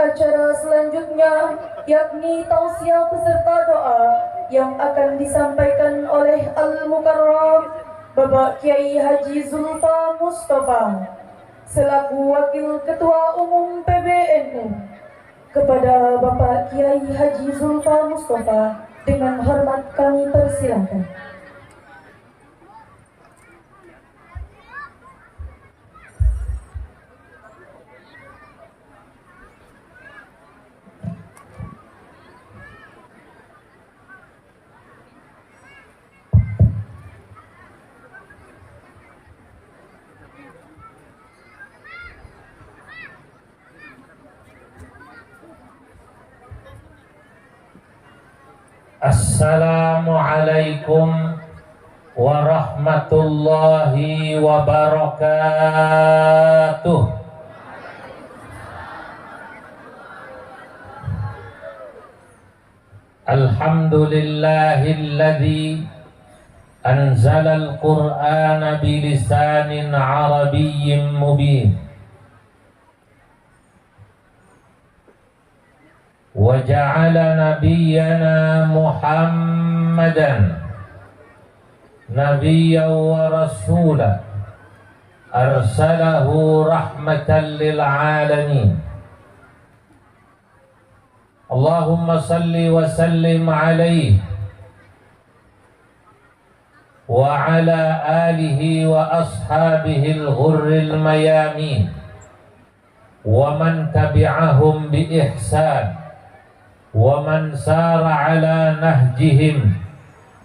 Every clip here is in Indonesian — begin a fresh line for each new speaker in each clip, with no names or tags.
Acara selanjutnya yakni tausiah peserta doa yang akan disampaikan oleh Al-Mukarram Bapak Kiai Haji Zulfa Mustafa selaku Wakil Ketua Umum PBNU. Kepada Bapak Kiai Haji Zulfa Mustafa dengan hormat kami persilakan.
Assalamualaikum warahmatullahi wabarakatuh. Alhamdulillahilladzi anzalal Qur'ana bilisanin arabiyyin mubin wa ja'ala nabiyyana Muhammadan nabiyyan wa rasulan arsalahu rahmatan lil alamin. Allahumma salli wa sallim alaihi wa ala alihi wa ashabihi al-ghurril mayamin wa man tabi'ahum bi ihsan wa man sara ala nahjihim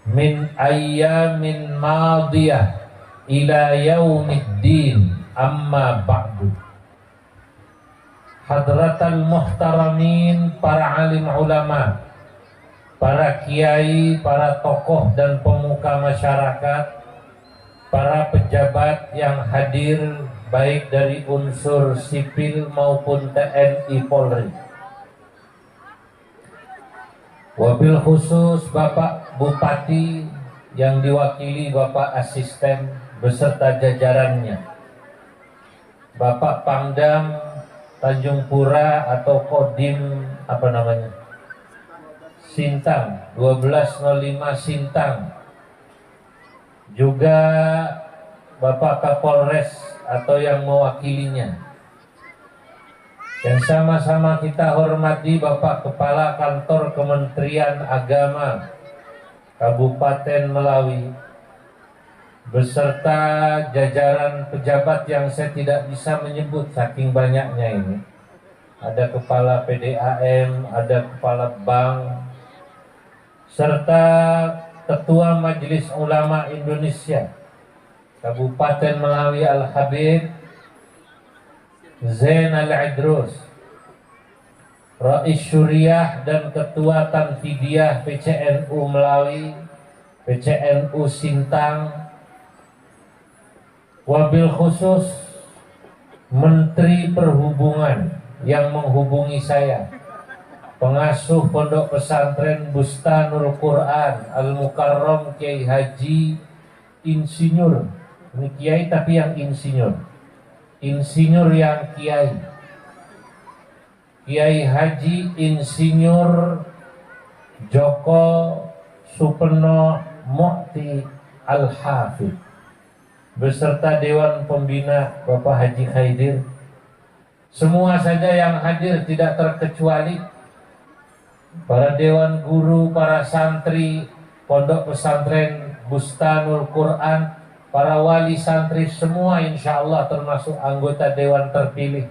min ayyamin madiyah ila yaumiddin, amma ba'du. Hadratal muhtaramin, para alim ulama, para kiai, para tokoh dan pemuka masyarakat, para pejabat yang hadir baik dari unsur sipil maupun TNI Polri, wabil khusus Bapak Bupati yang diwakili Bapak Asisten beserta jajarannya, Bapak Pangdam Tanjung Pura atau Kodim Sintang 1205 Sintang, juga Bapak Kapolres atau yang mewakilinya, dan sama-sama kita hormati Bapak Kepala Kantor Kementerian Agama Kabupaten Melawi beserta jajaran pejabat yang saya tidak bisa menyebut saking banyaknya ini. Ada Kepala PDAM, ada Kepala Bank, serta Ketua Majelis Ulama Indonesia Kabupaten Melawi Al-Habib Zain Al-Idrus, Rais Syuriah dan Ketua Tanfidiyah PCNU Melawi, PCNU Sintang, wabil khusus Menteri Perhubungan yang menghubungi saya, pengasuh Pondok Pesantren Bustanul Quran Al-Mukarram Kiai Haji Insinyur, ini Kiai tapi yang insinyur, insinyur yang Kiai, Kiai Haji Insinyur Joko Supeno Mukti Al-Hafidh beserta Dewan Pembina Bapak Haji Khaidir, semua saja yang hadir tidak terkecuali, para Dewan Guru, para santri Pondok Pesantren Bustanul Quran, para wali santri semua insya Allah termasuk anggota Dewan terpilih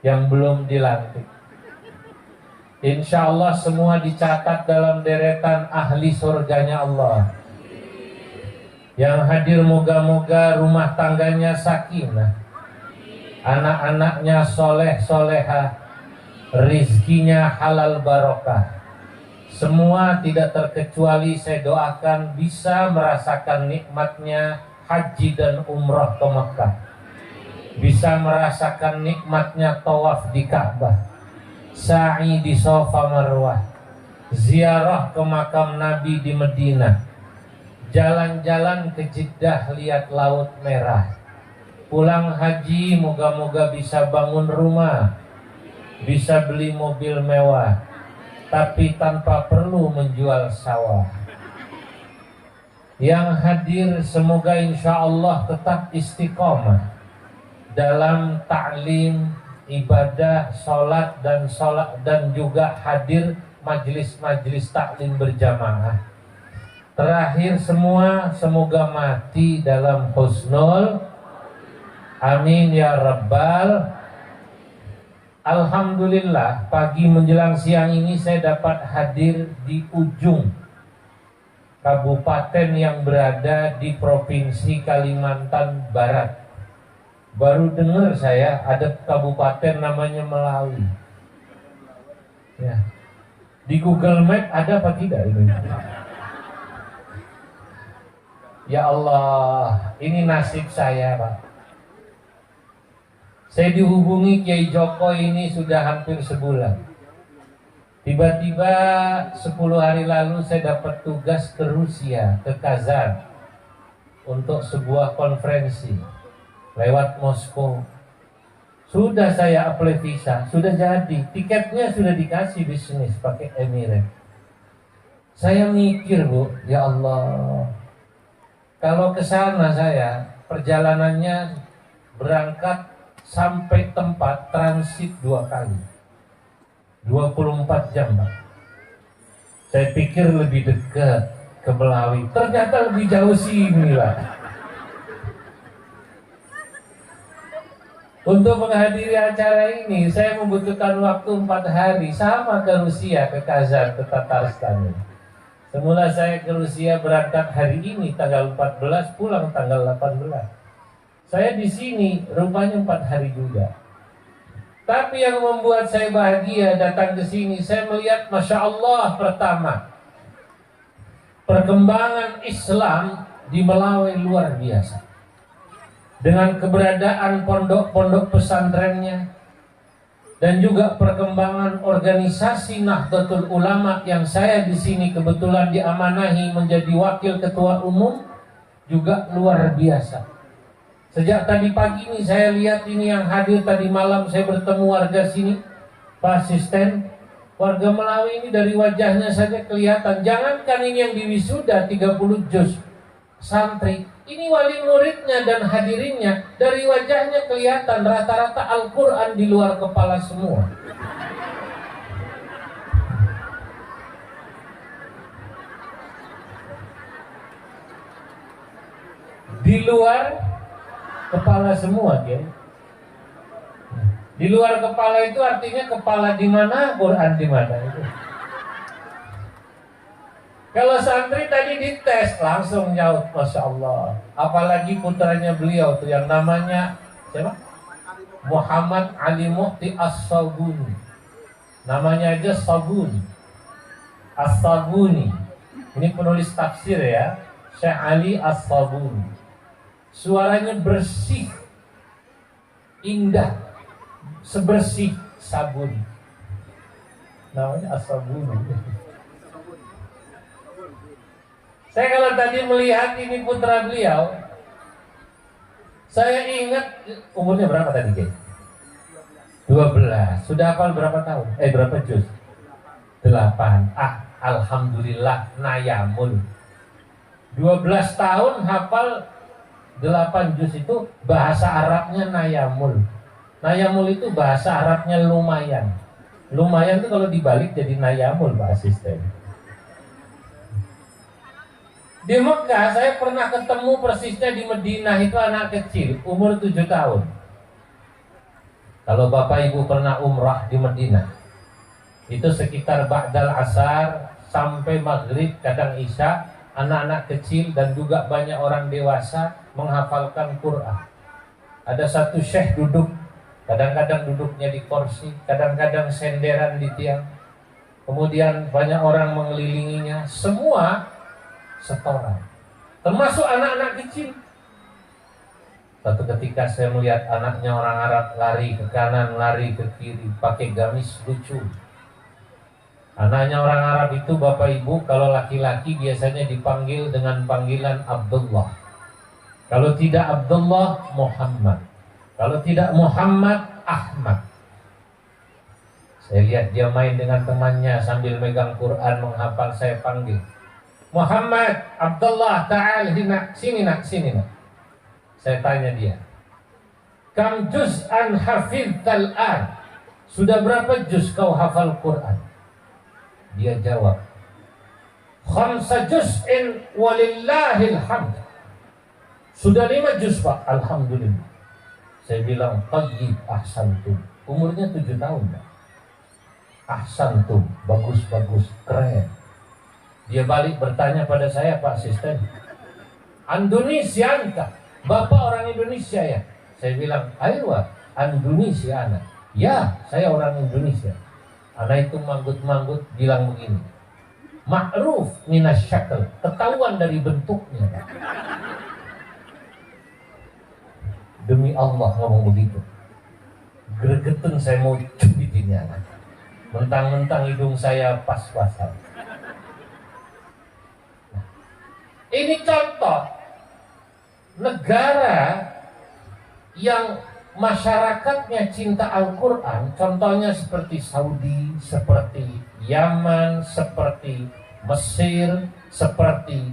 yang belum dilantik. Insya Allah semua dicatat dalam deretan ahli surganya Allah. Yang hadir moga-moga rumah tangganya sakinah, anak-anaknya soleh soleha, rizkinya halal barokah. Semua tidak terkecuali saya doakan bisa merasakan nikmatnya haji dan umrah ke Mekah, bisa merasakan nikmatnya tawaf di Ka'bah, sa'i di Safa Marwah, ziarah ke makam Nabi di Madinah, jalan-jalan ke Jeddah lihat Laut Merah, pulang haji moga-moga bisa bangun rumah, bisa beli mobil mewah, tapi tanpa perlu menjual sawah. Yang hadir semoga insya Allah tetap istiqomah dalam ta'lim, ibadah, sholat dan juga hadir majelis-majelis taklim berjamaah. Terakhir semua semoga mati dalam husnul amin ya rabbal. Alhamdulillah pagi menjelang siang ini saya dapat hadir di ujung kabupaten yang berada di provinsi Kalimantan Barat. Baru dengar saya ada kabupaten namanya Melawi. Ya. Di Google Map ada apa tidak ini? Ya Allah, ini nasib saya, Pak. Saya dihubungi Kiai Joko ini sudah hampir sebulan. Tiba-tiba 10 hari lalu saya dapat tugas ke Rusia, ke Kazan, untuk sebuah konferensi lewat Moskow. Sudah saya apply visa, sudah jadi, tiketnya sudah dikasih bisnis pakai Emirates. Saya mikir, Bu, ya Allah, kalau ke sana saya perjalanannya berangkat sampai tempat transit 2 kali, 24 jam, Pak. Saya pikir lebih dekat ke Melawi, ternyata lebih jauh sini, Pak. Untuk menghadiri acara ini saya membutuhkan waktu 4 hari, sama ke Rusia, ke Kazan, ke Tatarstan. Semula saya ke Rusia berangkat hari ini tanggal 14, pulang tanggal 18. Saya di sini rupanya 4 hari juga. Tapi yang membuat saya bahagia datang ke sini, saya melihat Masya Allah, pertama, perkembangan Islam di Melawi luar biasa. Dengan keberadaan pondok-pondok pesantrennya, dan juga perkembangan organisasi Nahdlatul Ulama yang saya di sini kebetulan diamanahi menjadi wakil ketua umum, juga luar biasa. Sejak tadi pagi ini saya lihat ini yang hadir tadi malam, saya bertemu warga sini, Pak Asisten, warga Melawi ini dari wajahnya saja kelihatan. Jangankan ini yang diwisuda 30 juz santri, ini wali muridnya dan hadirinnya, dari wajahnya kelihatan rata-rata Al-Quran di luar kepala semua. Di luar kepala semua, ya. Di luar kepala itu artinya kepala di mana, Quran di mana itu. Kalau santri tadi dites langsung nyaut, Masya Allah. Apalagi putranya beliau tuh yang namanya siapa? Muhammad Ali Muhti As-Sabuni. Namanya aja Sabuni. As-Sabuni. Ini penulis tafsir ya, Syekh Ali As-Sabuni. Suaranya bersih, indah, sebersih sabun. Namanya As-Sabuni. Saya kalau tadi melihat ini putra beliau, saya ingat umurnya berapa tadi, Kay? 12. Sudah hafal berapa tahun? Berapa juz? 8. Alhamdulillah nayamul. 12 tahun hafal 8 juz itu bahasa Arabnya nayamul. Nayamul itu bahasa Arabnya lumayan. Lumayan itu kalau dibalik jadi nayamul, Pak Asisten. Di Mekah saya pernah ketemu persisnya di Madinah itu anak kecil umur 7 tahun. Kalau Bapak Ibu pernah umrah di Madinah, itu sekitar ba'dal asar sampai maghrib, kadang isya, anak-anak kecil dan juga banyak orang dewasa menghafalkan Quran. Ada satu syekh duduk, kadang-kadang duduknya di kursi, kadang-kadang senderan di tiang. Kemudian banyak orang mengelilinginya, semua setoran, termasuk anak-anak kecil. Suatu ketika saya melihat anaknya orang Arab lari ke kanan, lari ke kiri, pakai gamis lucu. Anaknya orang Arab itu Bapak Ibu, kalau laki-laki biasanya dipanggil dengan panggilan Abdullah. Kalau tidak Abdullah, Muhammad. Kalau tidak Muhammad, Ahmad. Saya lihat dia main dengan temannya sambil megang Quran menghafal. Saya panggil, Muhammad, Abdullah, ta'al hina, sini nak, sini nak. Saya tanya dia, kam juz'an hafidhal an? Sudah berapa juz kau hafal Quran? Dia jawab, khamsa juz'in walillahil hamd. Sudah 5 juz Pak, alhamdulillah. Saya bilang, tayyib ahsantum. Umurnya 7 tahun Pak. Ahsantum, bagus-bagus, keren. Dia balik bertanya pada saya, Pak Asisten, Indonesia kah? Bapak orang Indonesia ya? Saya bilang, aywa, Indonesia anak. Ya, saya orang Indonesia. Anak itu manggut-manggut bilang begini, ma'ruf minasyakl, ketahuan dari bentuknya. Demi Allah ngomong begitu. Gregeteng saya mau cubitin ya. Mentang-mentang hidung saya pas-pasan. Nah, ini contoh negara yang masyarakatnya cinta Al-Quran. Contohnya seperti Saudi, seperti Yaman, seperti Mesir, seperti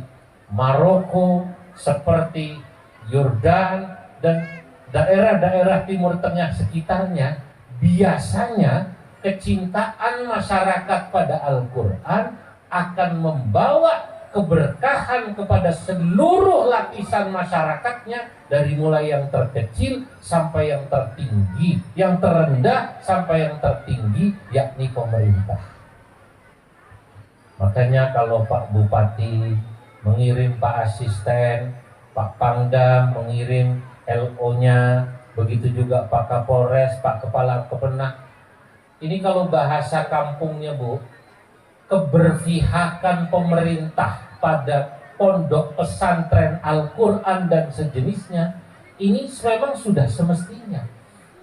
Maroko, seperti Yordan, dan daerah-daerah Timur Tengah sekitarnya. Biasanya kecintaan masyarakat pada Al-Quran akan membawa keberkahan kepada seluruh lapisan masyarakatnya, dari mulai yang terkecil sampai yang tertinggi, yang terendah sampai yang tertinggi, yakni pemerintah. Makanya kalau Pak Bupati mengirim Pak Asisten, Pak Pangdam mengirim LO-nya, begitu juga Pak Kapolres, Pak Kepala Kepenak. Ini kalau bahasa kampungnya Bu, keberpihakan pemerintah pada pondok pesantren Al-Quran dan sejenisnya, ini memang sudah semestinya.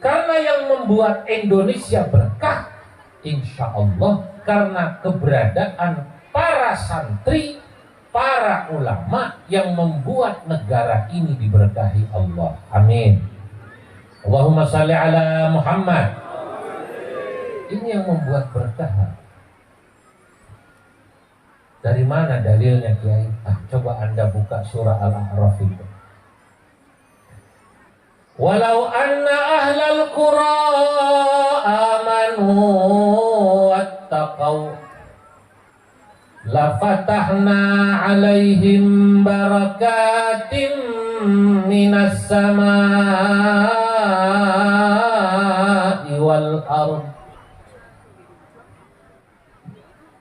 Karena yang membuat Indonesia berkah, insya Allah, karena keberadaan para santri, para ulama yang membuat negara ini diberkahi Allah. Amin. Allahumma salli ala Muhammad. Ini yang membuat berkah. Dari mana dalilnya Kiai? Coba Anda buka surah Al-A'raf itu. Walau anna ahlal qura amanu wattaqau la fatahna alaihim barakatim minas samai wal ardh.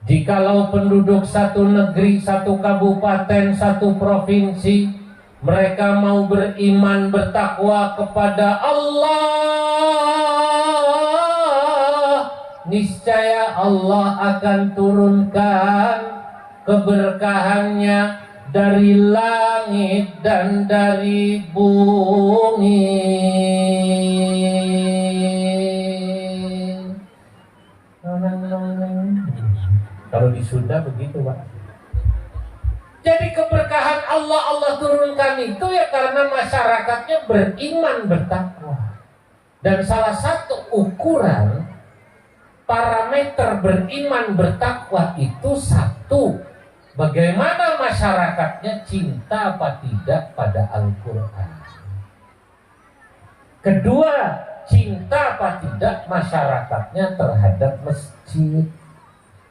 Jikalau penduduk satu negeri, satu kabupaten, satu provinsi, mereka mau beriman, bertakwa kepada Allah, niscaya Allah akan turunkan keberkahannya dari langit dan dari bumi. Kalau di Sunda begitu Pak. Jadi keberkahan Allah turunkan itu ya karena masyarakatnya beriman, bertakwa. Dan salah satu ukuran parameter beriman, bertakwa itu satu, bagaimana masyarakatnya cinta apa tidak pada Al-Quran. Kedua, cinta apa tidak masyarakatnya terhadap masjid.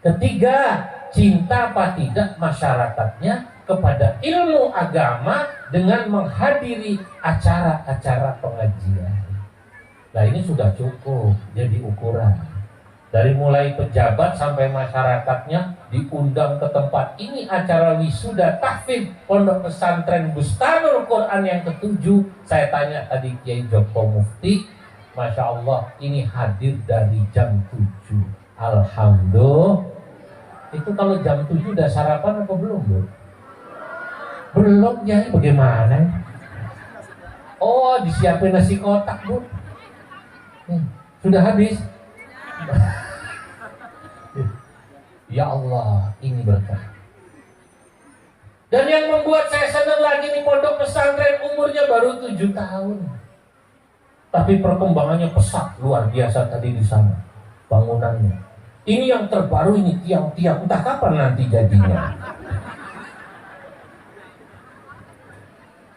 Ketiga, cinta apa tidak masyarakatnya kepada ilmu agama dengan menghadiri acara-acara pengajian. Nah ini sudah cukup jadi ukuran. Dari mulai pejabat sampai masyarakatnya diundang ke tempat ini acara wisuda tahfidz Pondok Pesantren Bustanul Quran yang ke-7. Saya tanya tadi Kiai Joko Mufti, Masya Allah ini hadir dari jam 7. Alhamdulillah. Itu kalau jam 7 udah sarapan apa belum, Bu? Belum, ya bagaimana? Oh, disiapin nasi kotak, Bu. Sudah habis? Ya Allah, ini berkah. Dan yang membuat saya senang lagi nih, pondok pesantren umurnya baru 7 tahun. Tapi perkembangannya pesat, luar biasa tadi di sana. bangunannya. Ini yang terbaru ini tiang-tiang, entah kapan nanti jadinya.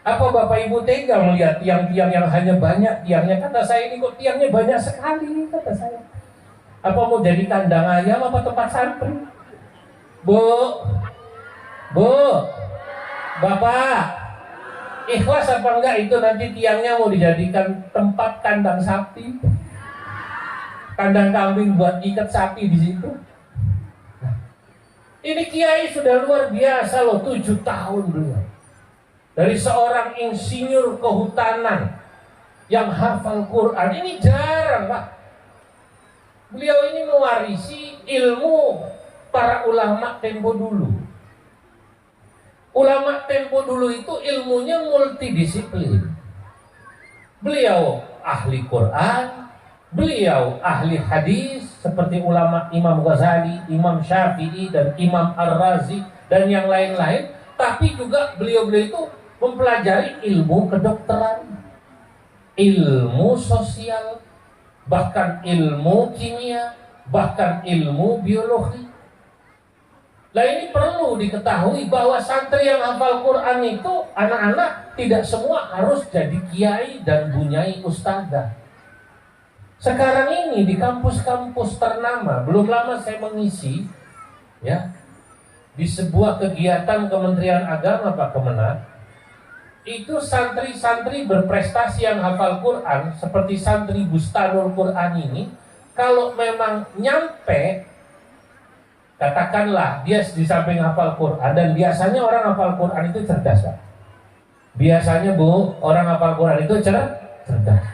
Apa Bapak Ibu tega melihat tiang-tiang yang hanya banyak tiangnya? Kata saya, ini kok tiangnya banyak sekali, kata saya. Apa mau jadi kandang ayam apa tempat santri? Bu, Bapak, ikhlas apa enggak itu nanti tiangnya mau dijadikan tempat kandang sapi, kandang kambing buat ikat sapi di situ? Nah, ini kiai sudah luar biasa loh, 7 tahun beliau. Dari seorang insinyur kehutanan yang hafal Quran, ini jarang Pak. Beliau ini mewarisi ilmu para ulama tempo dulu. Ulama tempo dulu itu ilmunya multidisiplin. Beliau ahli Quran, beliau ahli hadis seperti ulama Imam Ghazali, Imam Syafi'i dan Imam Ar-Razi dan yang lain-lain. Tapi juga beliau-beliau itu mempelajari ilmu kedokteran, ilmu sosial, bahkan ilmu kimia, bahkan ilmu biologi. Nah ini perlu diketahui bahwa santri yang hafal Quran itu anak-anak tidak semua harus jadi kiai dan bunyai ustadzah. Sekarang ini di kampus-kampus ternama, belum lama saya mengisi ya di sebuah kegiatan Kementerian Agama Pak Kemenag. Itu santri-santri berprestasi yang hafal Quran seperti santri Bustanul Quran ini, kalau memang nyampe, katakanlah dia di samping hafal Quran, dan biasanya orang hafal Quran itu cerdas Pak. Biasanya Bu, orang hafal Quran itu cerdas.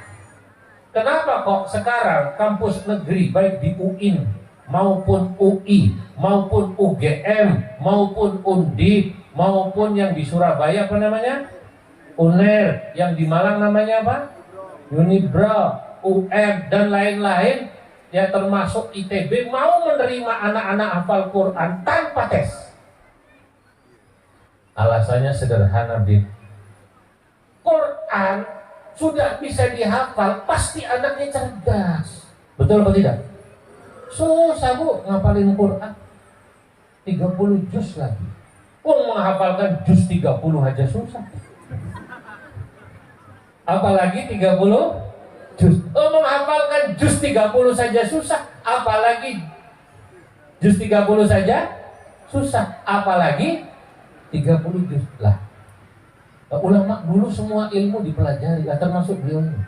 Kenapa kok sekarang kampus negeri baik di UIN maupun UI maupun UGM maupun Undip maupun yang di Surabaya apa namanya? UNER, yang di Malang namanya apa? Unibra, UM dan lain-lain ya, termasuk ITB mau menerima anak-anak hafal Quran tanpa tes. Alasannya sederhana, Bib. Quran sudah bisa dihafal, pasti anaknya cerdas. Betul atau tidak? Susah Bu ngapalin Quran 30 juz lagi. Menghafalkan juz 30 aja susah, apalagi 30 juz. Menghafalkan juz 30 saja susah, apalagi juz 30 saja susah, apalagi 30 juz. Lah, ulama dulu semua ilmu dipelajari, termasuk beliau ini.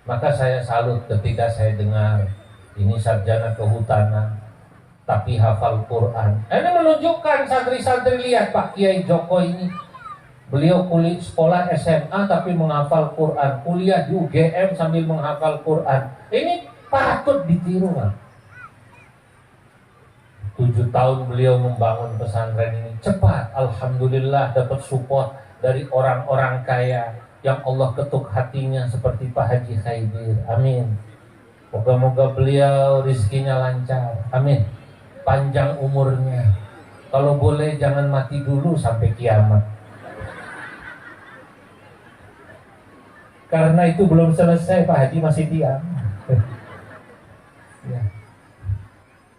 Maka saya salut ketika saya dengar ini sarjana kehutanan tapi hafal Quran. Ini menunjukkan santri-santri, lihat Pak Kiai Joko ini, beliau kuliah sekolah SMA tapi menghafal Quran, kuliah di UGM sambil menghafal Quran. Ini patut ditiru Pak. 7 tahun beliau membangun pesantren ini cepat, alhamdulillah dapat support dari orang-orang kaya yang Allah ketuk hatinya seperti Pak Haji Khaidir. Amin. Moga-moga beliau rizkinya lancar. Amin. Panjang umurnya. Kalau boleh jangan mati dulu sampai kiamat. Karena itu belum selesai, Pak Haji masih diam. Ya.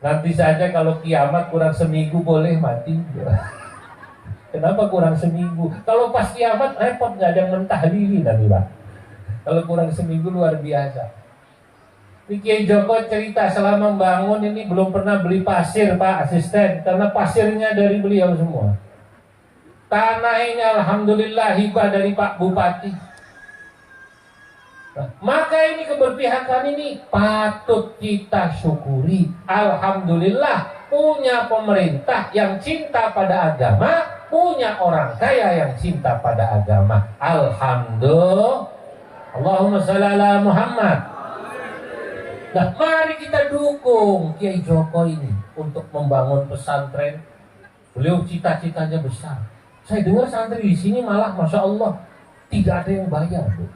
Nanti saja kalau kiamat kurang seminggu boleh mati. Kenapa kurang seminggu? Kalau pas kiamat repot, nggak ada yang mentahlili nanti Pak. Kalau kurang seminggu luar biasa. Kiai Joko cerita selama membangun ini belum pernah beli pasir Pak asisten, karena pasirnya dari beliau semua. Tanah ini alhamdulillah hibah dari Pak Bupati. Nah, maka ini keberpihakan ini patut kita syukuri. Alhamdulillah punya pemerintah yang cinta pada agama, punya orang kaya yang cinta pada agama. Alhamdulillah. Allahumma shalli ala Muhammad. Nah, mari kita dukung Kiai Joko ini untuk membangun pesantren. Beliau cita-citanya besar. Saya dengar santri di sini malah masya Allah tidak ada yang bayar, Bu.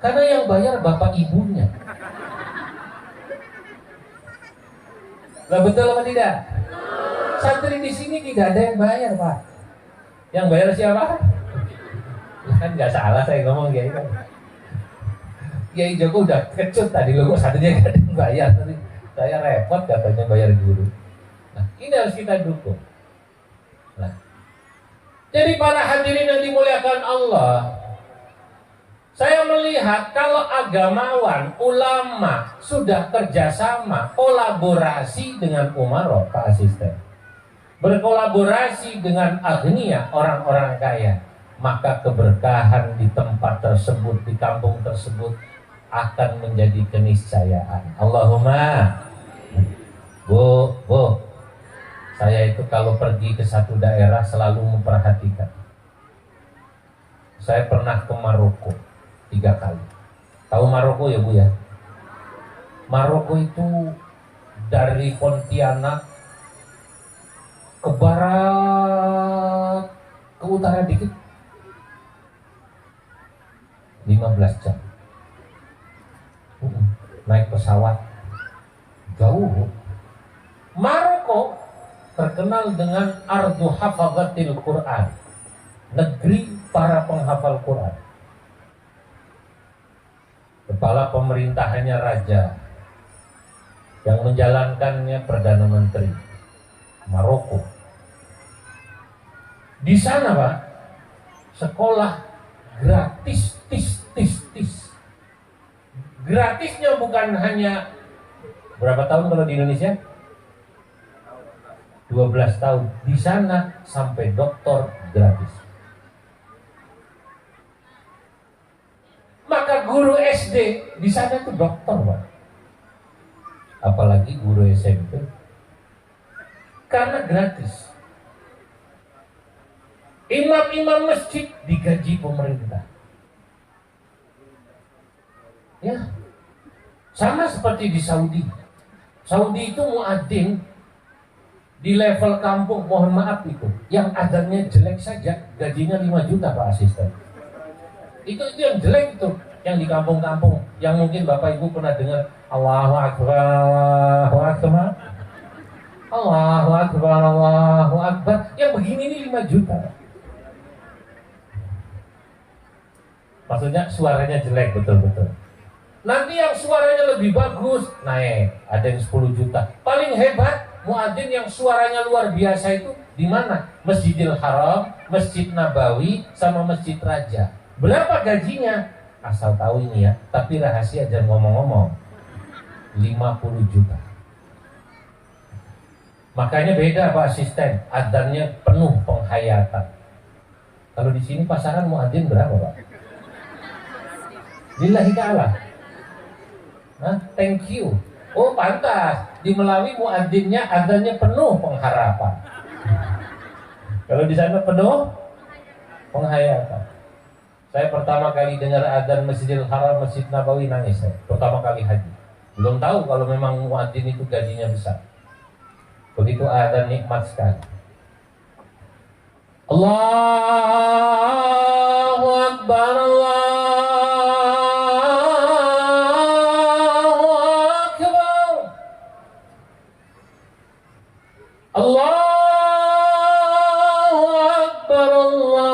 Karena yang bayar bapak ibunya. Lah betul apa tidak? Santri di sini tidak ada yang bayar, Pak. Yang bayar siapa? Kan nggak salah saya ngomong kayak gitu. Kiai Joko udah kecut tadi loh, kok satunya gak ada yang bayar tadi. Saya repot katanya bayar guru. Nah, ini harus kita dukung. Nah, jadi para hadirin yang dimuliakan Allah, saya melihat kalau agamawan, ulama sudah kerjasama, kolaborasi dengan umaro, Pak Asisten, berkolaborasi dengan agnia, orang-orang kaya, maka keberkahan di tempat tersebut, di kampung tersebut akan menjadi keniscayaan. Allahumma. Bu, saya itu kalau pergi ke satu daerah selalu memperhatikan. Saya pernah ke Maroko 3 kali. Tahu Maroko ya Bu ya? Maroko itu dari Pontianak ke barat, ke utara dikit 15 jam. Naik pesawat jauh. Maroko terkenal dengan ardu hafazatil Quran, negeri para penghafal Quran. Kepala pemerintahannya raja, yang menjalankannya perdana menteri Maroko. Di sana Pak, sekolah gratis, tis. Gratisnya bukan hanya berapa tahun kalau di Indonesia? 12 tahun. Di sana sampai doktor gratis. Maka guru SD di sana itu dokter, Pak. Apalagi guru SMP. Karena gratis. Imam-imam masjid digaji pemerintah. Ya. Sama seperti di Saudi. Saudi itu muadzin di level kampung, mohon maaf itu, yang adanya jelek saja gajinya 5 juta Pak Asisten. Itu yang jelek itu, yang di kampung-kampung, yang mungkin Bapak Ibu pernah dengar Allahu Akbar, Allahu Akbar, Allahu Akbar, Allahu Akbar, yang begini ini 5 juta. Maksudnya suaranya jelek betul-betul. Nanti yang suaranya lebih bagus naik, ada yang 10 juta. Paling hebat muadzin yang suaranya luar biasa itu di mana? Masjidil Haram, Masjid Nabawi, sama Masjid Raja. Berapa gajinya? Asal tahu ini ya, tapi rahasia jangan ngomong-ngomong. 50 juta. Makanya beda Pak Asisten, adzannya penuh penghayatan. Kalau di sini pasaran muadzin berapa Pak? Lillahi ta'ala. Thank you. Oh pantas, di Melawi muadzinnya adzannya penuh pengharapan. Kalau di sana penuh penghayatan. Saya pertama kali dengar adzan Masjidil Haram, Masjid Nabawi nangis saya. Pertama kali haji. Belum tahu kalau memang muadzin itu gajinya besar. Begitu adzan nikmat sekali. Allahu Akbar, Allah. Allahu Akbar, Allahu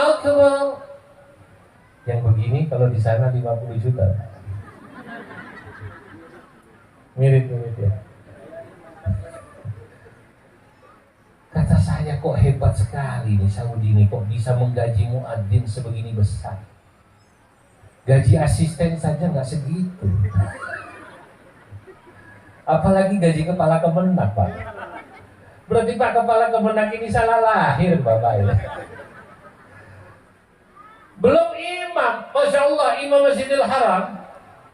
Akbar. Yang begini kalau di sana 50 juta. Mirip-mirip ya. Kata saya kok hebat sekali nih Saudi ini, kok bisa menggaji muadzin sebegini besar. Gaji asisten saja nggak segitu. Apalagi gaji kepala kemenak Pak. Berarti Pak kepala kemenak ini salah lahir Bapak ini. Belum imam, Masya Allah imam Masjidil Haram.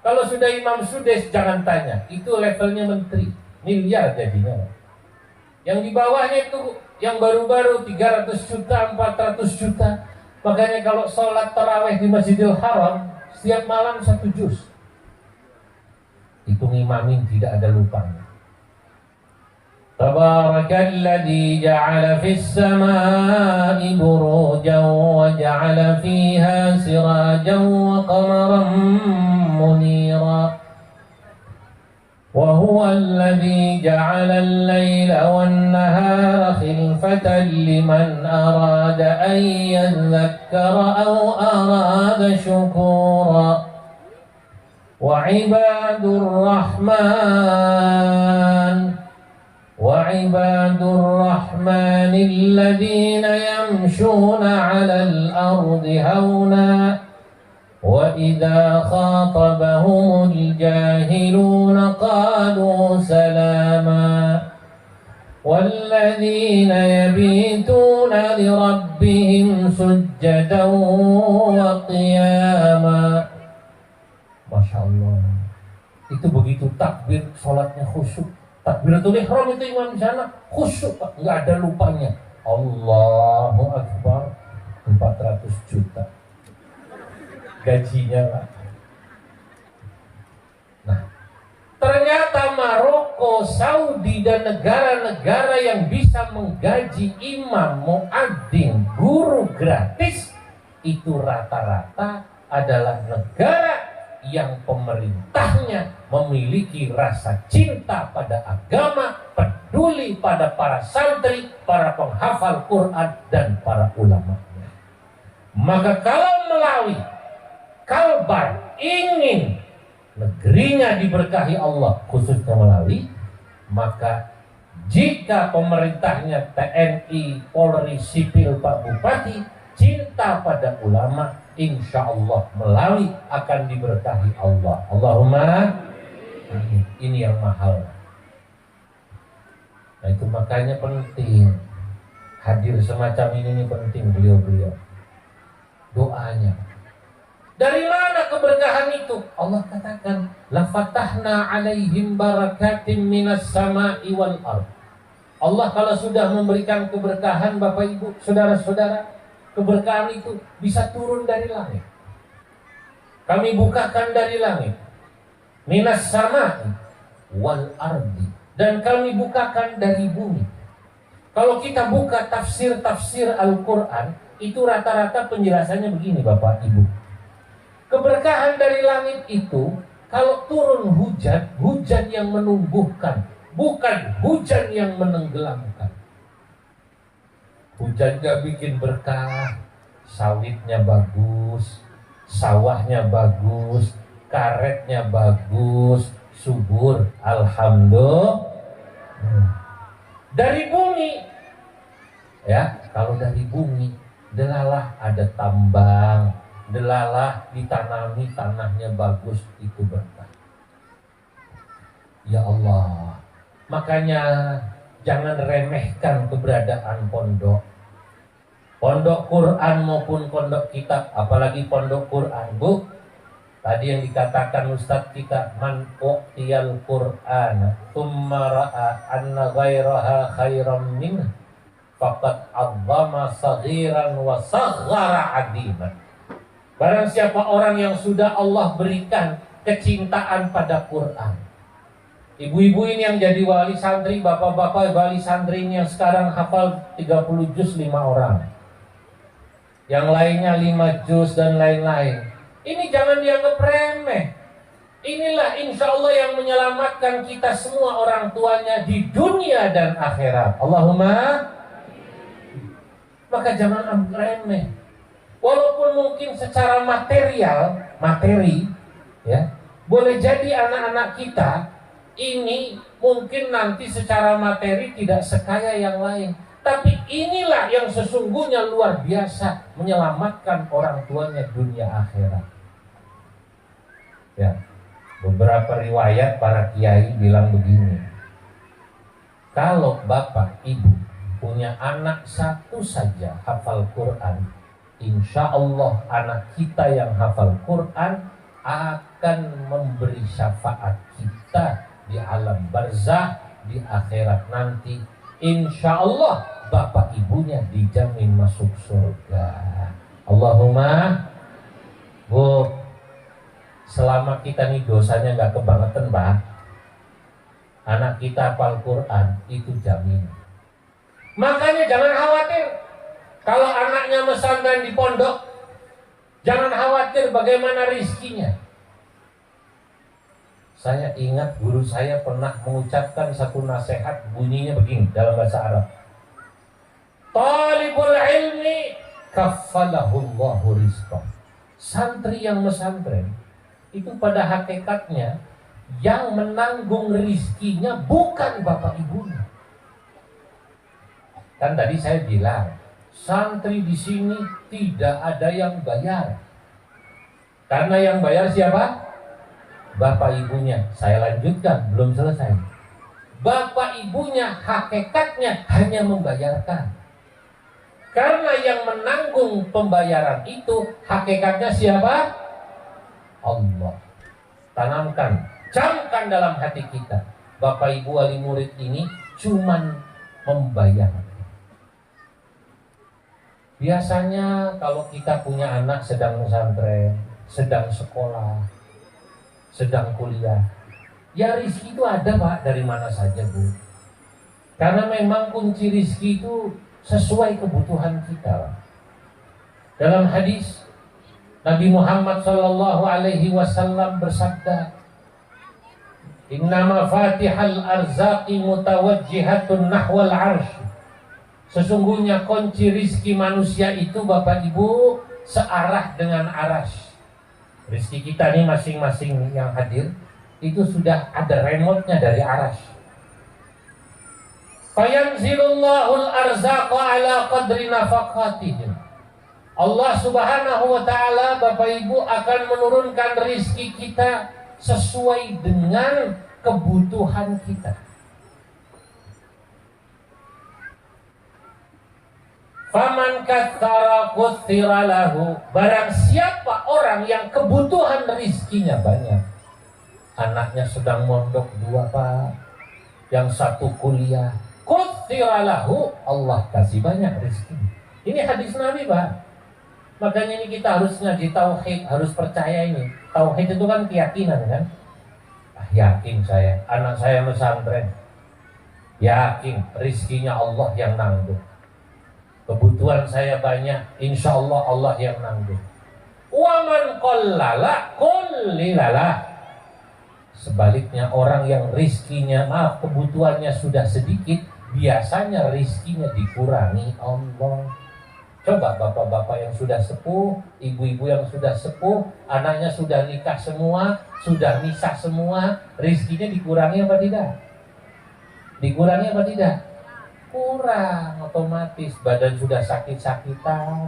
Kalau sudah imam sudes jangan tanya, itu levelnya menteri, miliar jadinya. Yang di bawahnya itu yang baru-baru 300 juta, 400 juta. Makanya kalau sholat taraweh di Masjidil Haram setiap malam 1 juz. Itu ngimamin tidak ada lupanya. Tabarakalladzi ja'ala fis samaa'i burujan wa ja'ala fiha sirajan wa qamaran munira wa huwa Huwallazi ja'ala al-laila wan-nahara khilfatan liman arada an yadhakkara aw arada syukura. Wa ibadur rahman alladhina yamshuna 'alal ardi hauna wa idza khatabahumul jahiluna qalu salama walladzina yabituna li rabbihim sujjadan wa qiyama. Masya Allah, itu begitu takbir sholatnya khusyuk. Takbiratul ihram itu imam di sana khusyuk, Pak, nggak ada lupanya. Allahu Akbar, 400 juta gajinya, Pak. Nah, ternyata Maroko, Saudi dan negara-negara yang bisa menggaji imam, muadzin, guru gratis itu rata-rata adalah negara yang pemerintahnya memiliki rasa cinta pada agama, peduli pada para santri, para penghafal Quran dan para ulamanya. Maka kalau Melawi, Kalbar ingin negerinya diberkahi Allah, khususnya Melawi, maka jika pemerintahnya TNI, Polri, sipil, Pak Bupati cinta pada ulama, insya Allah Melawi akan diberkahi Allah. Allahumma amin. Ini yang mahal. Nah itu makanya penting hadir semacam ini penting beliau-beliau. Doanya. Dari mana keberkahan itu? Allah katakan, la fatahna alaihim barakatim minas sama'i wal ard. Allah kalau sudah memberikan keberkahan, Bapak Ibu, saudara-saudara, keberkahan itu bisa turun dari langit. Kami bukakan dari langit. Minas sama'i wal ardi. Dan kami bukakan dari bumi. Kalau kita buka tafsir-tafsir Al-Quran, itu rata-rata penjelasannya begini Bapak Ibu. Keberkahan dari langit itu, kalau turun hujan, hujan yang menumbuhkan, bukan hujan yang menenggelamkan. Hujannya bikin berkah, sawitnya bagus, sawahnya bagus, karetnya bagus, subur, alhamdulillah. Dari bumi, ya, kalau dari bumi, delalah ada tambang, delalah ditanami tanahnya bagus, itu berkah. Ya Allah, makanya jangan remehkan keberadaan pondok. Pondok Quran maupun pondok kitab, apalagi pondok Quran, Bu. Tadi yang dikatakan Ustadz kita, man u'tiyal Qur'an thumma ra'a anna ghairaha khairam minhu faqad 'azzama saghiran wa saghara 'adiman. Barang siapa orang yang sudah Allah berikan kecintaan pada Quran. Ibu-ibu ini yang jadi wali santri, bapak-bapak wali santri ini yang sekarang hafal 30 juz 5 orang. Yang lainnya 5 juz dan lain-lain. Ini jangan dianggap remeh. Inilah insya Allah yang menyelamatkan kita semua orang tuanya di dunia dan akhirat. Allahumma. Maka jangan anggap remeh. Walaupun mungkin secara materi, ya, boleh jadi anak-anak kita ini mungkin nanti secara materi tidak sekaya yang lain, tapi inilah yang sesungguhnya luar biasa menyelamatkan orang tuanya dunia akhirat. Ya, beberapa riwayat para kiai bilang begini, kalau bapak ibu punya anak satu saja hafal Quran, insya Allah anak kita yang hafal Quran akan memberi syafaat kita di alam barzah, di akhirat nanti. Insya Allah bapak ibunya dijamin masuk surga. Allahumma. Bu, selama kita nih dosanya gak kebangetan, Pak, anak kita hafal Quran, itu jamin. Makanya jangan khawatir kalau anaknya pesantren di pondok, jangan khawatir bagaimana rizkinya. Saya ingat guru saya pernah mengucapkan satu nasihat, bunyinya begini dalam bahasa Arab. Talibul ilmi kaffalahullahu rizqah. Santri yang mesantren itu pada hakikatnya yang menanggung rizkinya bukan bapak ibunya. Kan tadi saya bilang, santri di sini tidak ada yang bayar. Karena yang bayar siapa? Bapak ibunya. Saya lanjutkan, belum selesai. Bapak ibunya hakikatnya hanya membayarkan. Karena yang menanggung pembayaran itu hakikatnya siapa? Allah. Tanamkan, camkan dalam hati kita. Bapak ibu wali murid ini cuman membayar. Biasanya kalau kita punya anak sedang pesantren, sedang sekolah, sedang kuliah, ya rizki itu ada Pak dari mana saja Bu. Karena memang kunci rizki itu sesuai kebutuhan kita Pak. Dalam hadis Nabi Muhammad SAW bersabda, Innama fatihal arzaqi mutawajjihatun nahwal arsh. Sesungguhnya kunci rizki manusia itu Bapak Ibu searah dengan arash. Rizki kita nih masing-masing yang hadir itu sudah ada remote-nya dari arash. Fayanzilullahul arzaqa ala qadri nafaqatihim. Allah Subhanahu wa taala Bapak Ibu akan menurunkan rizki kita sesuai dengan kebutuhan kita. Faman katsara kutsira lahu. Barang siapa orang yang kebutuhan rizkinya banyak. Anaknya sedang mondok 2 Pak, yang 1 kuliah, kutsira lahu, Allah kasih banyak rizki. Ini hadis Nabi Pak. Makanya ini kita harus ngaji tauhid, harus percaya ini. Tauhid itu kan keyakinan kan. Yakin saya, anak saya pesantren, yakin rizkinya Allah yang nanggung. Kebutuhan saya banyak, insya Allah Allah yang nanggung. Waman qallala qullilala. Sebaliknya orang yang rizkinya, kebutuhannya sudah sedikit, biasanya rizkinya dikurangi Allah. Coba bapak-bapak yang sudah sepuh, ibu-ibu yang sudah sepuh, anaknya sudah nikah semua, sudah misah semua, rizkinya dikurangi apa tidak? Dikurangi apa tidak? Kurang, otomatis. Badan sudah sakit-sakitan,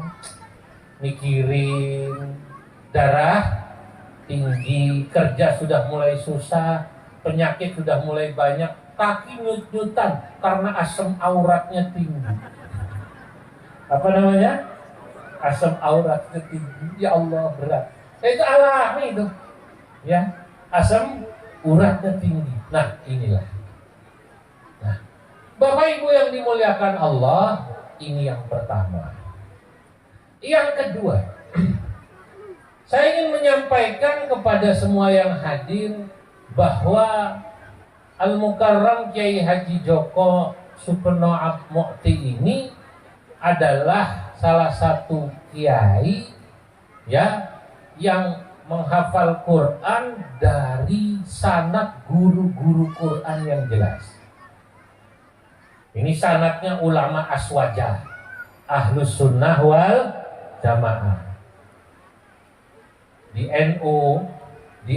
mikirin, darah tinggi, kerja sudah mulai susah, penyakit sudah mulai banyak, kaki nyut-nyutan karena asam auratnya tinggi. Apa namanya? Asam auratnya tinggi. Ya Allah, berat. Itu alami itu. Ya, asam uratnya tinggi. Nah, inilah. Nah, Bapak Ibu yang dimuliakan Allah, ini yang pertama. Yang kedua, saya ingin menyampaikan kepada semua yang hadir bahwa Al-Mukarram Kiai Haji Joko Supono Mukti ini adalah salah satu kiai ya yang menghafal Quran dari sanad guru-guru Quran yang jelas. Ini sanadnya ulama aswajah, Ahlus Sunnah wal Jamaah. Di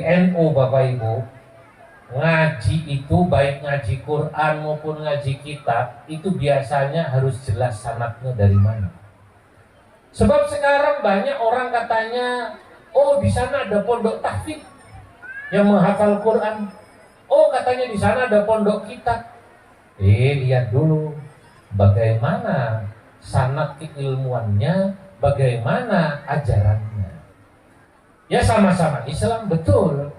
NU Bapak Ibu, ngaji itu baik ngaji Quran maupun ngaji kitab itu biasanya harus jelas sanadnya dari mana. Sebab sekarang banyak orang katanya, oh di sana ada pondok tahfidz yang menghafal Quran. Oh katanya di sana ada pondok kitab. Lihat dulu bagaimana sanad keilmuannya, bagaimana ajarannya. Ya sama-sama Islam betul.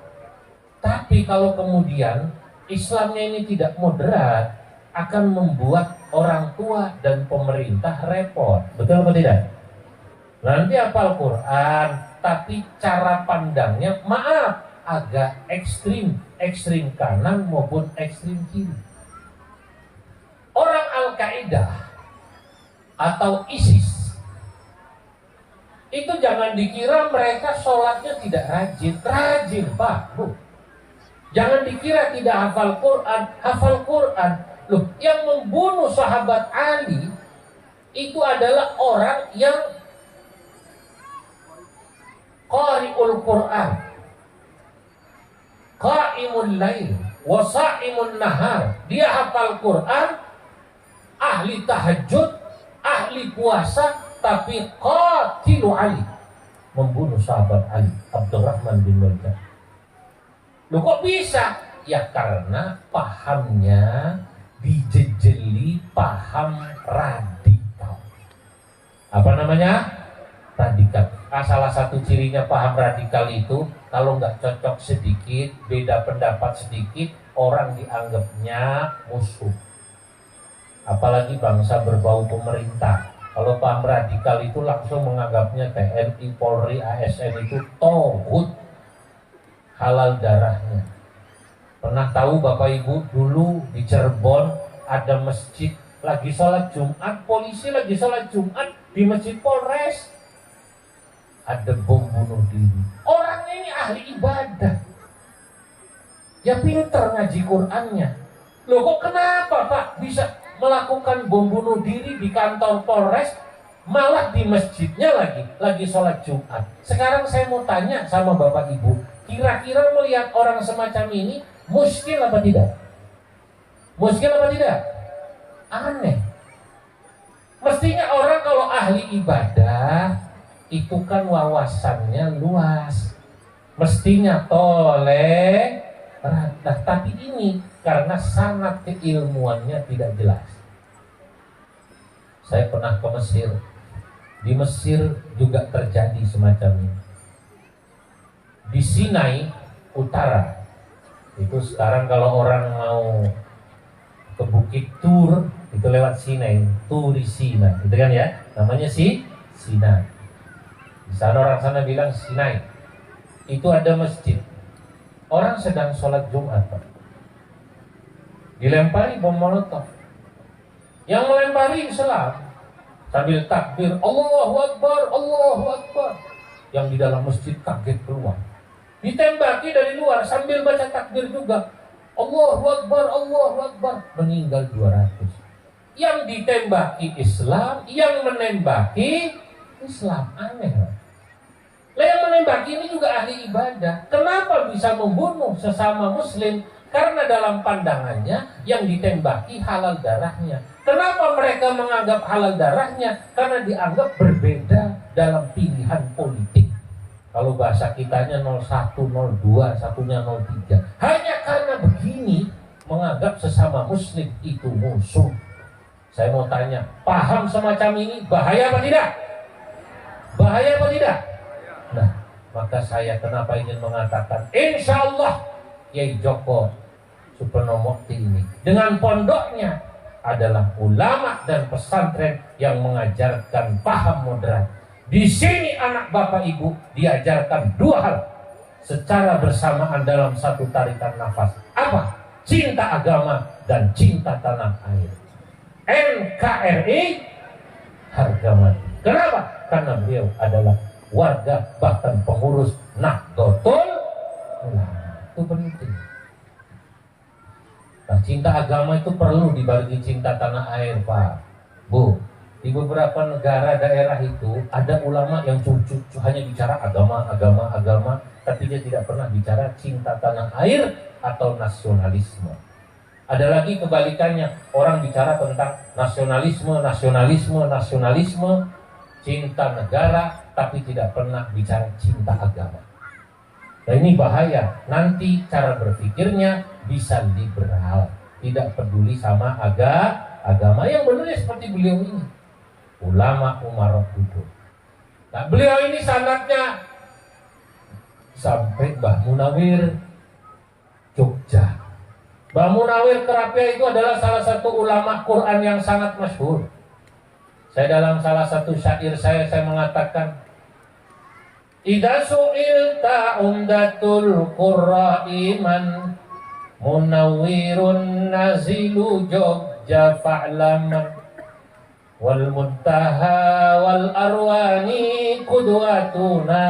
Tapi kalau kemudian Islamnya ini tidak moderat, akan membuat orang tua dan pemerintah repot. Betul atau tidak? Nanti hafal Quran, tapi cara pandangnya maaf agak ekstrim, ekstrim kanan maupun ekstrim kiri. Orang Al-Qaeda atau ISIS itu jangan dikira mereka sholatnya tidak rajin, rajin Pak Bu. Jangan dikira tidak hafal Quran, hafal Quran. Loh, yang membunuh sahabat Ali itu adalah orang yang qari'ul Quran, qa'imul lail, wasa'imun nahar. Dia hafal Quran, ahli tahajud, ahli puasa, tapi qatilu Ali, membunuh sahabat Ali, Abdurrahman bin Muljam. Loh kok bisa? Ya karena pahamnya dijejeli paham radikal. Apa namanya? Radikal. Salah satu cirinya paham radikal itu, kalau nggak cocok sedikit, beda pendapat sedikit, orang dianggapnya musuh. Apalagi bangsa berbau pemerintah. Kalau paham radikal itu langsung menganggapnya TNI, Polri, ASN itu tauhid, halal darahnya. Pernah tahu Bapak Ibu, dulu di Cirebon ada masjid lagi sholat Jumat, polisi lagi sholat Jumat di masjid Polres, ada bom bunuh diri. Orangnya ini ahli ibadah, ya pinter ngaji Qurannya. Loh kok kenapa Pak bisa melakukan bom bunuh diri di kantor Polres, malah di masjidnya lagi sholat Jumat? Sekarang saya mau tanya sama Bapak Ibu, kira-kira melihat orang semacam ini muskil apa tidak? Muskil apa tidak? Aneh. Mestinya orang kalau ahli ibadah itu kan wawasannya luas, mestinya toleran. Tapi ini karena sangat keilmuannya tidak jelas. Saya pernah ke Mesir. Di Mesir juga terjadi semacam ini. Di Sinai Utara itu sekarang kalau orang mau ke Bukit Tur itu lewat Sinai, Turi Sinai, gitu kan ya, namanya Sinai. Di sana orang sana bilang Sinai. Itu ada masjid. Orang sedang sholat Jumat, Pak. Dilempari bom molotov. Yang melempari Islam sambil takbir Allahu Akbar, Allahu Akbar. Yang di dalam masjid kaget keluar. Ditembaki dari luar sambil baca takbir juga. Allahu Akbar, Allahu Akbar. Meninggal 200. Yang ditembaki Islam, yang menembaki Islam. Aneh. Lah yang menembaki ini juga ahli ibadah. Kenapa bisa membunuh sesama muslim? Karena dalam pandangannya yang ditembaki halal darahnya. Kenapa mereka menganggap halal darahnya? Karena dianggap berbeda dalam pilihan politik. Kalau bahasa kitanya 01, 02, satunya 03. Hanya karena begini menganggap sesama muslim itu musuh. Saya mau tanya, paham semacam ini bahaya apa tidak? Bahaya apa tidak? Nah, maka saya kenapa ingin mengatakan insya Allah Kiai Joko Suprapto ini dengan pondoknya adalah ulama dan pesantren yang mengajarkan paham moderat. Di sini anak bapak ibu diajarkan dua hal secara bersamaan dalam satu tarikan nafas. Apa? Cinta agama dan cinta tanah air. NKRI harga mati. Kenapa? Karena beliau adalah warga bahkan pengurus Nahdlatul Ulama. Itu penting. Nah, cinta agama itu perlu dibagi cinta tanah air, Pak, Bu. Di beberapa negara daerah itu ada ulama yang hanya bicara agama, tapi dia tidak pernah bicara cinta tanah air atau nasionalisme. Ada lagi kebalikannya, orang bicara tentang nasionalisme, cinta negara, tapi tidak pernah bicara cinta agama. Nah ini bahaya, nanti cara berpikirnya bisa liberal, tidak peduli sama agama. Yang benar seperti beliau ini, ulama Umar Duduk. Nah beliau ini sanadnya sampai Mbah Munawir Jogja. Mbah Munawir Kerapia itu adalah salah satu ulama Quran yang sangat masyhur. Saya dalam salah satu syair saya mengatakan, idza su'ilta umdatul qurra'iman munawwirun nazilu Jogja fa'laman wal muntaha wal arwani qudwatuna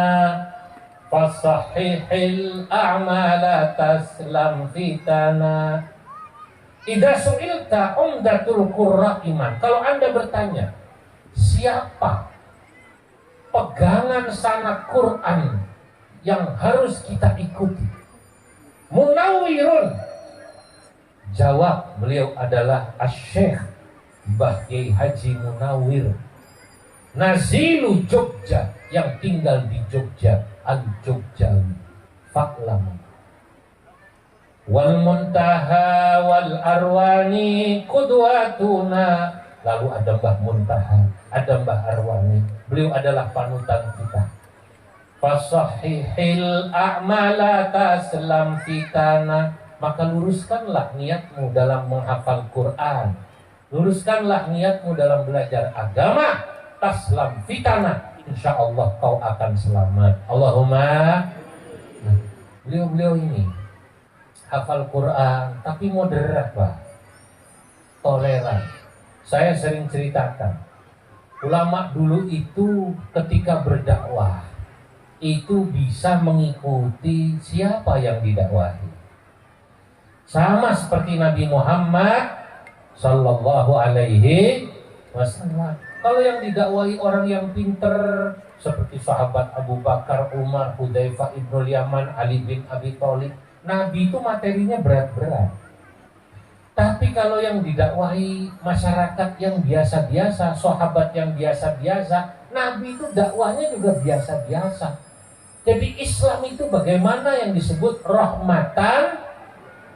fasahihil a'mala taslam fitana. Idza su'ilta umdatul qurra iman. Kalau Anda bertanya, siapa pegangan sanad Quran yang harus kita ikuti? Munawwirun. Jawab beliau adalah Asy-Syaikh Mbah Kiai Haji Munawwir, Nazilu Jogja, yang tinggal di Jogja, Al-Jogjawi. Fa'lam wal muntaha wal arwani qudwatuna. Lalu ada Mbah Muntaha, ada Mbah Arwani. Beliau adalah panutan kita. Fasahihil a'mala taslam fitana. Maka luruskanlah niatmu dalam menghafal Quran. Luruskanlah niatmu dalam belajar agama. Taslam fitana. Insya Allah kau akan selamat. Allahumma. Nah, beliau ini hafal Quran tapi moderat, Pak. Toleran. Saya sering ceritakan, ulama dulu itu ketika berdakwah itu bisa mengikuti siapa yang didakwahi. Sama seperti Nabi Muhammad Sallallahu Alaihi Wasallam. Kalau yang didakwahi orang yang pinter seperti sahabat Abu Bakar, Umar, Hudzaifah ibnul Yaman, Ali bin Abi Thalib, Nabi itu materinya berat-berat. Tapi kalau yang didakwahi masyarakat yang biasa-biasa, sahabat yang biasa-biasa, Nabi itu dakwahnya juga biasa-biasa. Jadi Islam itu bagaimana yang disebut rahmatan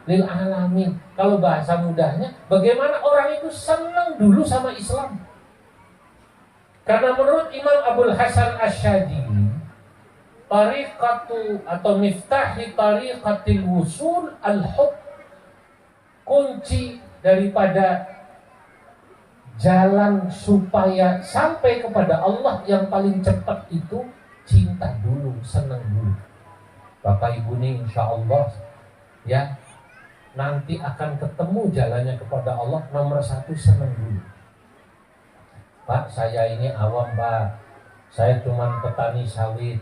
lil alamin. Kalau bahasa mudahnya, bagaimana orang itu senang dulu sama Islam. Karena menurut Imam Abul Hasan Asy'adzili, tariqatu atau miftahi tariqatil wusul al-hub, kunci daripada jalan supaya sampai kepada Allah yang paling cepat itu cinta dulu, senang dulu. Bapak Ibu nih insya Allah ya nanti akan ketemu jalannya kepada Allah. Nomor satu, senang dulu. Pak, saya ini awam, Pak. Saya cuma petani sawit,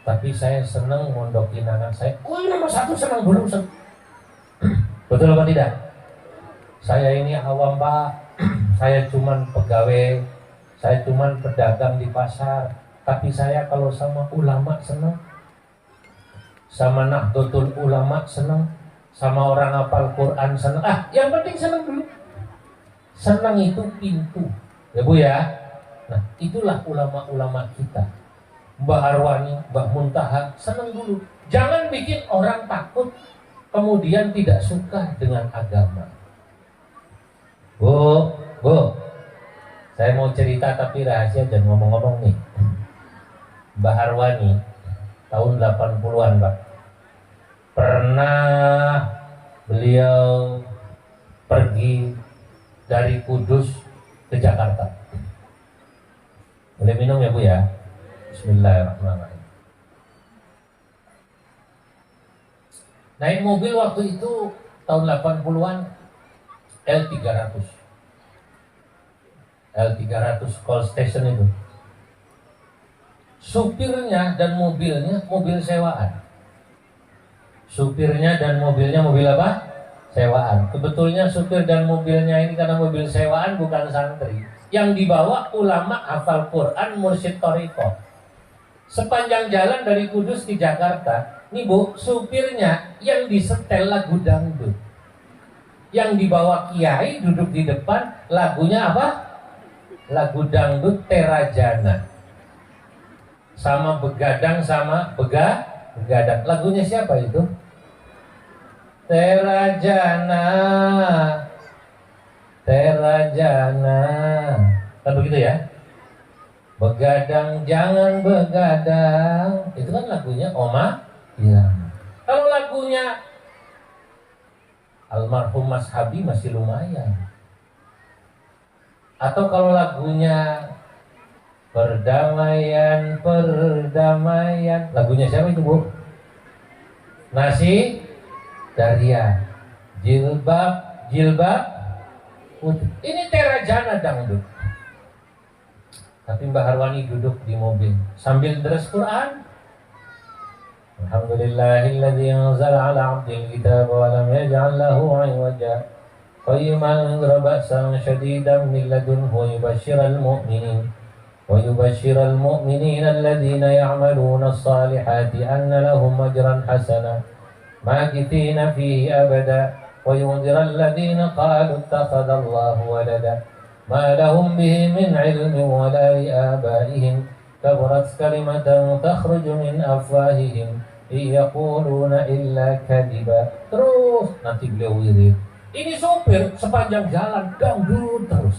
tapi saya senang mondokin anak saya. Oh, nomor satu, senang dulu. Betul apa tidak? Saya ini awam, Pak. Saya cuma pegawai, saya cuma pedagang di pasar, tapi saya kalau sama ulama senang, sama Nahdlatul Ulama senang, sama orang hafal Quran senang. Yang penting senang dulu. Senang itu pintu, ya Bu ya. Nah, itulah ulama-ulama kita. Mbah Arwani, Mbah Muntaha, senang dulu. Jangan bikin orang takut, kemudian tidak suka dengan agama. Bu, saya mau cerita tapi rahasia, jangan ngomong-ngomong nih. Mbah Arwani, tahun 80-an, Pak. Pernah beliau pergi dari Kudus ke Jakarta. Boleh minum ya Bu ya? Bismillahirrahmanirrahim. Naik mobil waktu itu tahun 80-an L300 call station itu. Supirnya dan mobilnya mobil sewaan. Supirnya dan mobilnya mobil apa? Sewaan. Sebetulnya supir dan mobilnya ini karena mobil sewaan bukan santri. Yang dibawa ulama hafal Quran, mursyid thariqah. Sepanjang jalan dari Kudus ke Jakarta, nih Bu, supirnya yang disetel lagu dangdut. Yang dibawa kiai duduk di depan, lagunya apa? Lagu dangdut Terajana. Sama begadang sama begadang. Lagunya siapa itu? Terajana, kan begitu ya? Begadang jangan begadang. Itu kan lagunya Oma. Iya. Kalau lagunya almarhum Mas Habi masih lumayan. Atau kalau lagunya Perdamaian, lagunya siapa itu Bu? Nasi Daria. Jilbab putih. Ini Terajana dangdut. Tapi Mbah Arwani duduk di mobil sambil deres Quran. Alhamdulillahilladzi anzala 'ala 'abdil kitaba wa lam yaj'al lahu 'iwaja qayyiman yunzira ba'san shadidan min ladunhu wa yubashshiral mu'minina alladhina ya'maluna as-salihati anna lahum ajran hasana makithina fihi abada wa yunziral ladzina qalu ittakhadallahu walada ma lahum bihi min 'ilmin wa la li abaihim kaburat kalimatan takhruju min afwahihim yaquluna illa kadiba. Terus nanti beliau wirid. Ini sopir sepanjang jalan dangdut terus.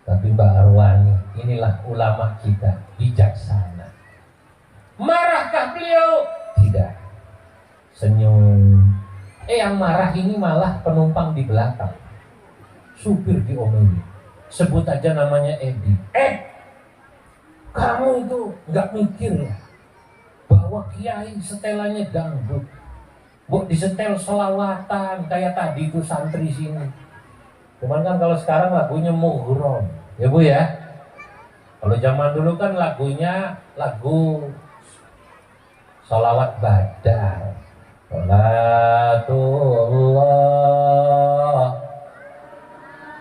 Tapi Mbak Arwani, inilah ulama kita, bijaksana. Marahkah beliau? Tidak. Senyum. Yang marah ini malah penumpang di belakang. Supir diomeli. Sebut aja namanya Edi. Kamu itu nggak mikir ya bahwa kiai setelannya dangdut, bu disetel selawatan kayak tadi itu santri sini. Cuman kan kalau sekarang lagunya mughram, ya bu ya. Kalau zaman dulu kan lagunya lagu salawat badar. Salatullah,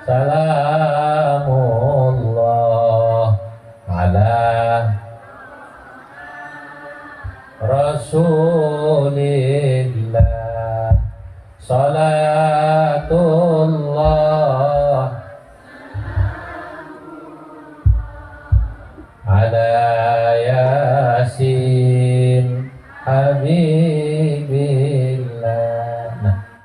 salamullah ala Rasulillah, salatullah ala Yasin